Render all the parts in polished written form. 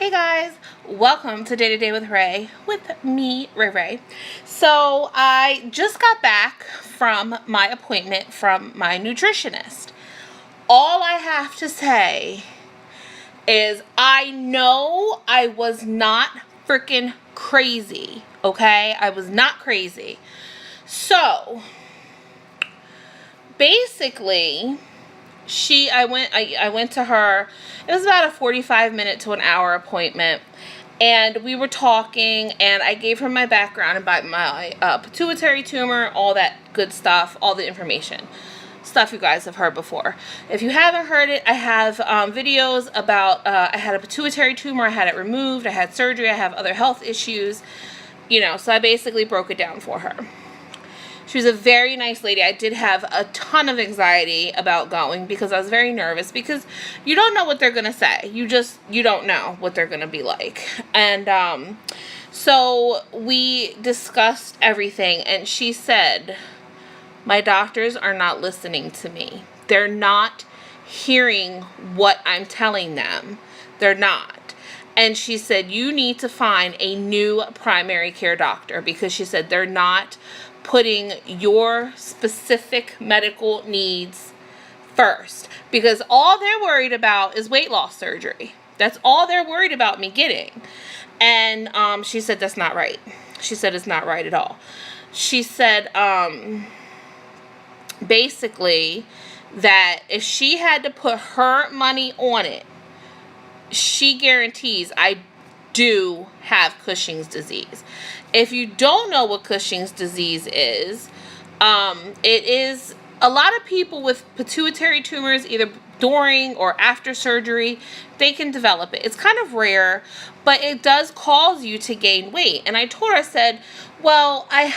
Hey guys, welcome to Day with Rae with me, Rae. So I just got back from my appointment from my nutritionist. All I have to say is I know I was not freaking crazy, okay? I was not crazy. So basically, I went to her. It was about a 45-minute to an hour appointment, and we were talking, and I gave her my background about my pituitary tumor, all that good stuff, all the information, stuff you guys have heard before. If you haven't heard it, I have videos about I had a pituitary tumor, I had it removed, I had surgery, I have other health issues, so I basically broke it down for her. She was a very nice lady. I did have a ton of anxiety about going because I was very nervous because you don't know what they're going to say. You don't know what they're going to be like. And so we discussed everything, and she said, my doctors are not listening to me. They're not hearing what I'm telling them. They're not. And she said, you need to find a new primary care doctor, because she said they're not putting your specific medical needs first, because all they're worried about is weight loss surgery. That's all they're worried about me getting. And she said that's not right. She said it's not right at all. She said basically that if she had to put her money on it, she guarantees I do have Cushing's disease. If you don't know what Cushing's disease is, it is a lot of people with pituitary tumors, either during or after surgery, they can develop it. It's kind of rare, but it does cause you to gain weight. And I told her, I said, well, I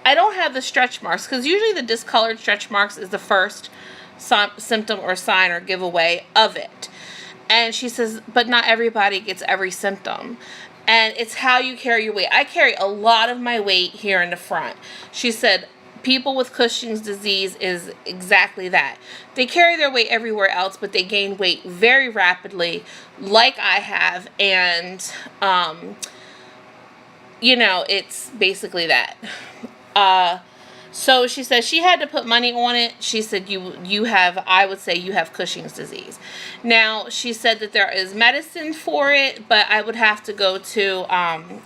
don't have the stretch marks, because usually the discolored stretch marks is the first symptom or sign or giveaway of it. And she says, but not everybody gets every symptom. And it's how you carry your weight. I carry a lot of my weight here in the front. She said, people with Cushing's disease is exactly that. They carry their weight everywhere else, but they gain weight very rapidly, like I have. And, it's basically that. So she said she had to put money on it. She said I would say you have Cushing's disease. Now, she said that there is medicine for it, but I would have to go to,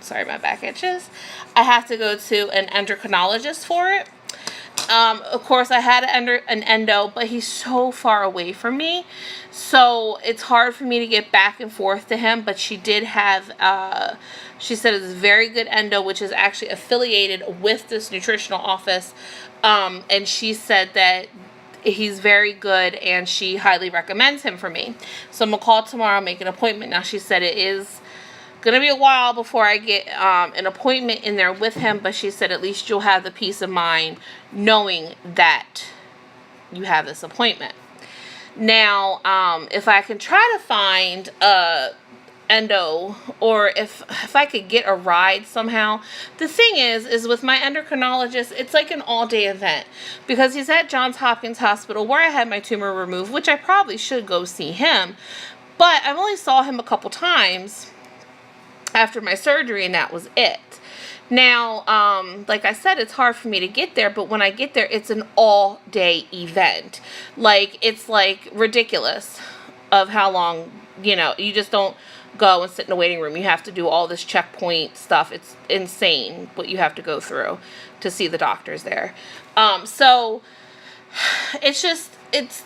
sorry, my back itches. I have to go to an endocrinologist for it. Of course, I had an endo, but he's so far away from me, so it's hard for me to get back and forth to him. But she did have, she said it's very good endo, which is actually affiliated with this nutritional office, and she said that he's very good, and she highly recommends him for me. So I'm going to call tomorrow, make an appointment. Now, she said it is going to be a while before I get an appointment in there with him, but she said at least you'll have the peace of mind knowing that you have this appointment. Now, if I can try to find a endo, or if I could get a ride somehow. The thing is with my endocrinologist, it's like an all-day event, because he's at Johns Hopkins Hospital where I had my tumor removed, which I probably should go see him, but I've only saw him a couple times after my surgery, and that was it. Now, like I said, it's hard for me to get there, but when I get there, it's an all-day event. It's ridiculous of how long, you just don't go and sit in the waiting room. You have to do all this checkpoint stuff. It's insane what you have to go through to see the doctors there. So it's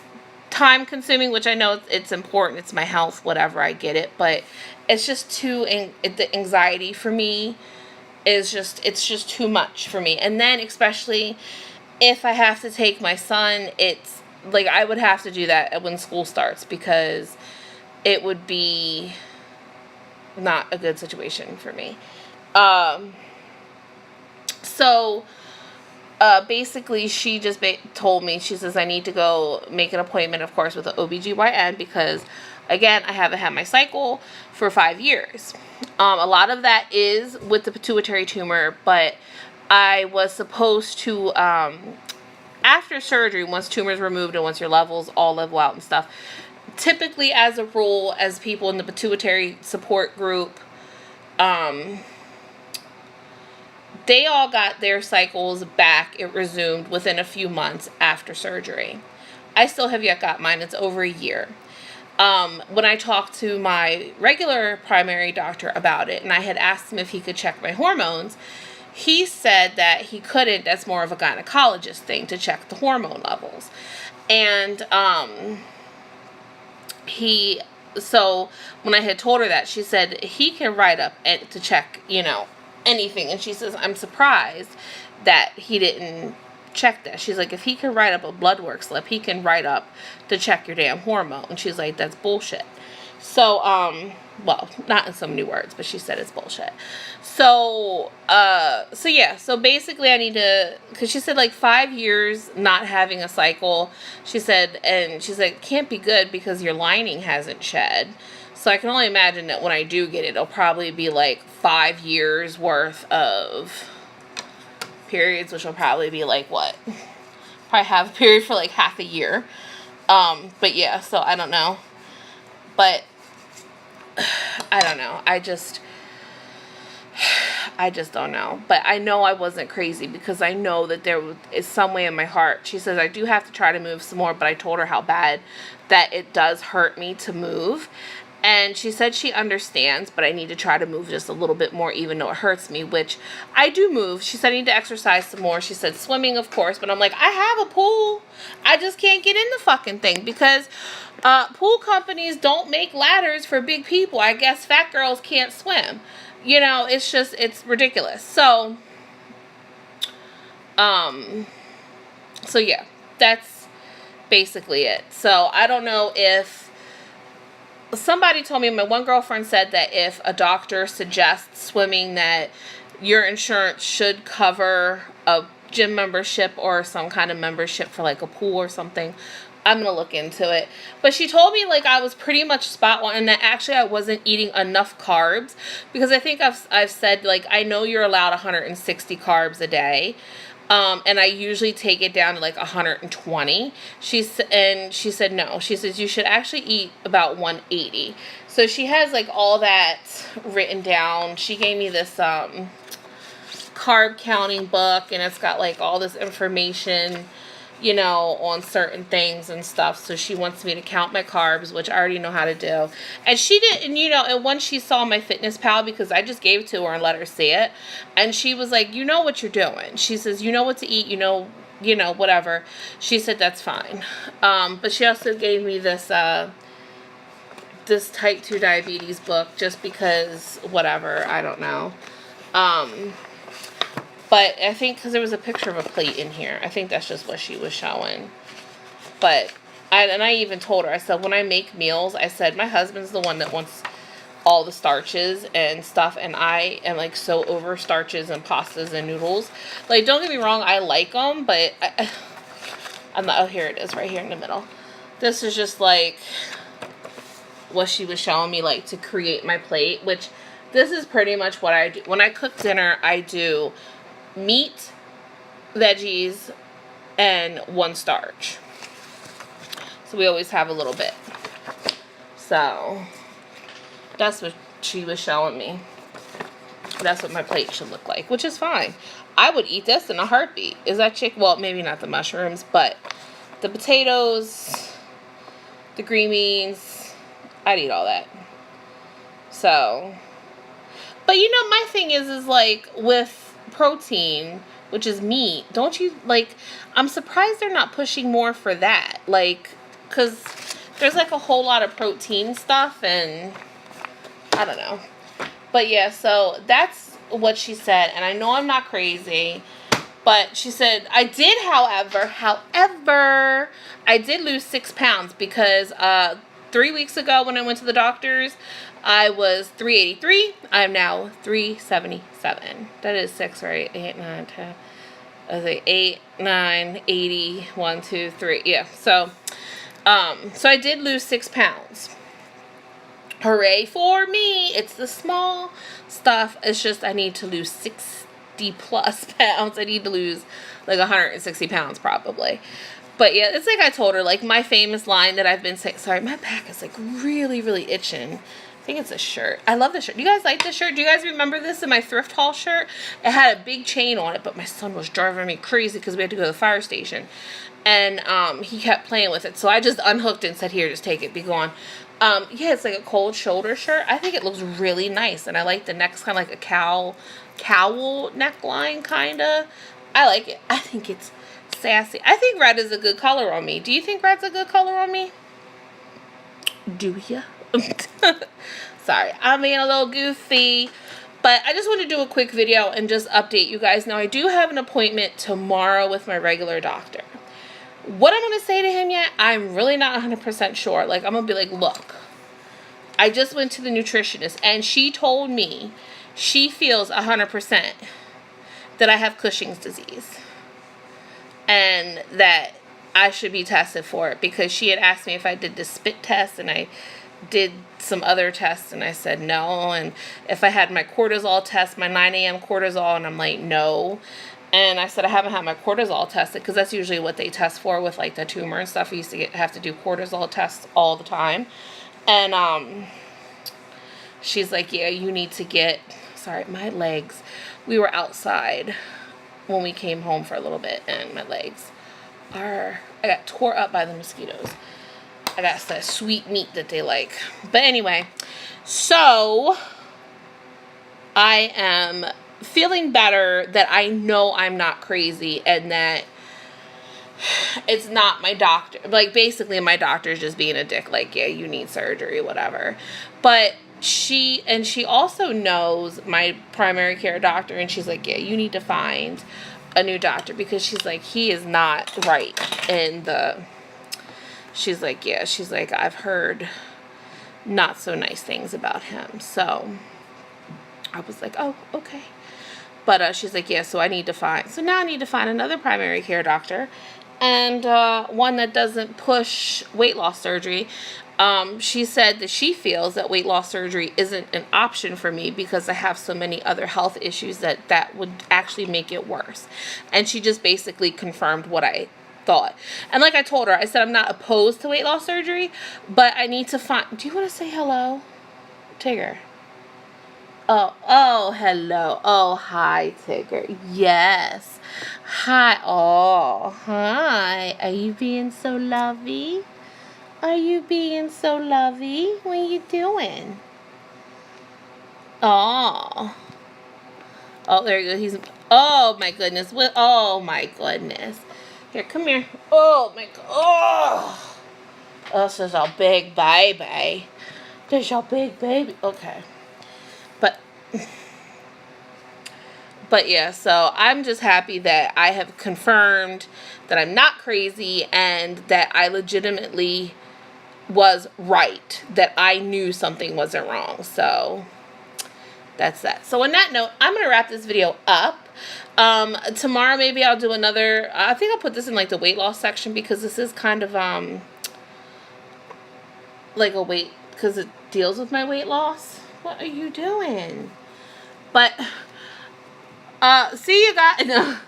time consuming, which I know it's important. It's my health, whatever, I get it. But it's just the anxiety for me it's just too much for me. And then especially if I have to take my son, it's like I would have to do that when school starts, because it would be not a good situation for me. So basically she just told me, she says I need to go make an appointment, of course, with an OBGYN, because again, I haven't had my cycle for 5 years. A lot of that is with the pituitary tumor, but I was supposed to, after surgery, once tumor's removed and once your levels all level out and stuff, typically, as a rule, as people in the pituitary support group, they all got their cycles back. It resumed within a few months after surgery. I still have yet got mine. It's over a year. When I talked to my regular primary doctor about it, and I had asked him if he could check my hormones, he said that he couldn't. That's more of a gynecologist thing to check the hormone levels. And so when I had told her that, she said he can write up to check, anything. And she says, I'm surprised that he didn't check that. She's like, if he can write up a blood work slip, he can write up to check your damn hormone. And she's like, that's bullshit. So, well, not in so many words, but she said it's bullshit. So yeah, so basically I need to, because she said like 5 years not having a cycle, she said, and she's like, can't be good because your lining hasn't shed. So I can only imagine that when I do get it, it'll probably be like 5 years worth of periods, which will probably be like what? Probably have a period for like half a year. But yeah, so I don't know. But I don't know. I just don't know. But I know I wasn't crazy because I know that there is some way in my heart. She says I do have to try to move some more, but I told her how bad that it does hurt me to move. And she said she understands, but I need to try to move just a little bit more, even though it hurts me, which I do move. She said I need to exercise some more. She said swimming, of course, but I'm like, I have a pool. I just can't get in the fucking thing because pool companies don't make ladders for big people. I guess fat girls can't swim. It's ridiculous. So yeah, that's basically it. So I don't know if somebody told me, my one girlfriend said that if a doctor suggests swimming, that your insurance should cover a gym membership or some kind of membership for like a pool or something. I'm going to look into it. But she told me like I was pretty much spot on and that actually I wasn't eating enough carbs because I think I've said like I know you're allowed 160 carbs a day. And I usually take it down to like 120. She said no. She says you should actually eat about 180. So she has like all that written down. She gave me this carb counting book, and it's got like all this information, on certain things and stuff. So she wants me to count my carbs, which I already know how to do. And she didn't, and once she saw my Fitness Pal, because I just gave it to her and let her see it, and she was like, you know what you're doing. She says, you know what to eat, whatever. She said, that's fine. But she also gave me this type 2 diabetes book just because, whatever, I don't know. But I think because there was a picture of a plate in here. I think that's just what she was showing. But, I even told her, I said, when I make meals, I said, my husband's the one that wants all the starches and stuff. And I am, like, so over starches and pastas and noodles. Like, don't get me wrong, I like them. But, I'm not, oh, here it is, right here in the middle. This is just, like, what she was showing me, like, to create my plate. Which, this is pretty much what I do. When I cook dinner, I do meat, veggies, and 1 starch. So we always have a little bit. So that's what she was showing me. That's what my plate should look like, which is fine. I would eat this in a heartbeat. Is that chicken? Well, maybe not the mushrooms, but the potatoes, the green beans, I'd eat all that. So, but my thing is like with protein, which is meat, don't you, like, I'm surprised they're not pushing more for that, like, because there's, like, a whole lot of protein stuff, and I don't know, but yeah, so that's what she said, and I know I'm not crazy, but she said, I did, however, I did lose 6 pounds, because, 3 weeks ago when I went to the doctor's, I was 383. I'm now 377. That is 6, right? 8, 9, 10. I was like 8, 9, 80, 1, 2, 3. Yeah. So I did lose 6 pounds. Hooray for me. It's the small stuff. It's just I need to lose 60 plus pounds. I need to lose like 160 pounds probably. But yeah, it's like I told her, like my famous line that I've been saying. Sorry, my back is like really, really itching. I think it's a shirt. I love this shirt. Do you guys like this shirt? Do you guys remember this in my thrift haul shirt? It had a big chain on it, but my son was driving me crazy because we had to go to the fire station. And he kept playing with it. So I just unhooked it and said, here, just take it, be gone. Yeah, it's like a cold shoulder shirt. I think it looks really nice. And I like the neck's kind of like a cowl neckline, kind of. I like it. I think it's sassy. I think red is a good color on me. Do you think red's a good color on me? Do ya? Sorry, I'm being a little goofy. But I just want to do a quick video and just update you guys. Now, I do have an appointment tomorrow with my regular doctor. What I'm going to say to him yet, I'm really not 100% sure. Like, I'm going to be like, look, I just went to the nutritionist, and she told me she feels 100% that I have Cushing's disease. And that I should be tested for it, because she had asked me if I did the spit test, and I did some other tests, and I said no. And if I had my cortisol test, my 9 a.m. cortisol, and I'm like, no. And I said I haven't had my cortisol tested, because that's usually what they test for with like the tumor and stuff. I used to have to do cortisol tests all the time. And she's like, yeah, you need to get, sorry, my legs. We were outside when we came home for a little bit, and my legs I got tore up by the mosquitoes. I got that sweet meat that they like. But anyway, so I am feeling better, that I know I'm not crazy, and that it's not my doctor. Like, basically my doctor's just being a dick, like, yeah, you need surgery, whatever. But she also knows my primary care doctor, and she's like, yeah, you need to find a new doctor, because she's like, he is not right in the, she's like, yeah, she's like, I've heard not so nice things about him. So I was like, oh, okay. But she's like, yeah, so now I need to find another primary care doctor, and one that doesn't push weight loss surgery. She said that she feels that weight loss surgery isn't an option for me, because I have so many other health issues that would actually make it worse. And she just basically confirmed what I thought. And like I told her, I said I'm not opposed to weight loss surgery, but I need to find, do you want to say hello, Tigger? Oh, hello. Oh, hi, Tigger. Yes. Hi. Oh, hi. Are you being so lovey? Are you being so lovey? What are you doing? Oh. Oh, there you go. He's, oh, my goodness. What? Oh, my goodness. Here, come here. Oh, my God. Oh. This is a big baby. This is your big baby. Okay. But yeah, so I'm just happy that I have confirmed that I'm not crazy, and that I legitimately was right, that I knew something wasn't wrong. So that's that. So on that note, I'm going to wrap this video up. Tomorrow maybe I'll do another, I think I'll put this in like the weight loss section, because this is kind of like a weight, because it deals with my weight loss. What are you doing? But see you guys.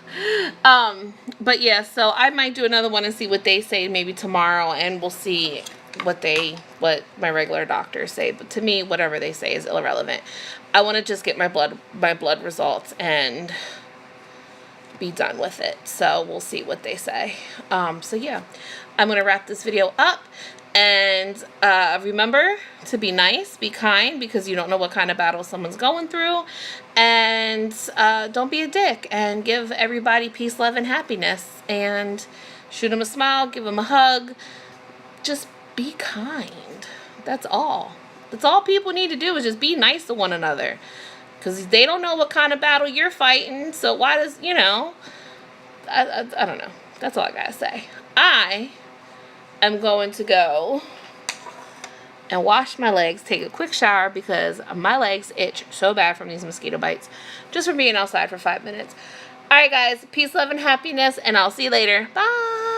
But yeah, so I might do another one and see what they say maybe tomorrow, and we'll see what my regular doctors say. But to me, whatever they say is irrelevant. I want to just get my blood results and be done with it. So we'll see what they say. So yeah, I'm going to wrap this video up. And remember to be nice, be kind, because you don't know what kind of battle someone's going through. And don't be a dick, and give everybody peace, love, and happiness. And shoot them a smile, give them a hug. Just be kind. That's all. That's all people need to do, is just be nice to one another. Because they don't know what kind of battle you're fighting. So why does, you know, I don't know. That's all I gotta say. I'm going to go and wash my legs, take a quick shower, because my legs itch so bad from these mosquito bites, just from being outside for 5 minutes. Alright guys, peace, love, and happiness, and I'll see you later. Bye!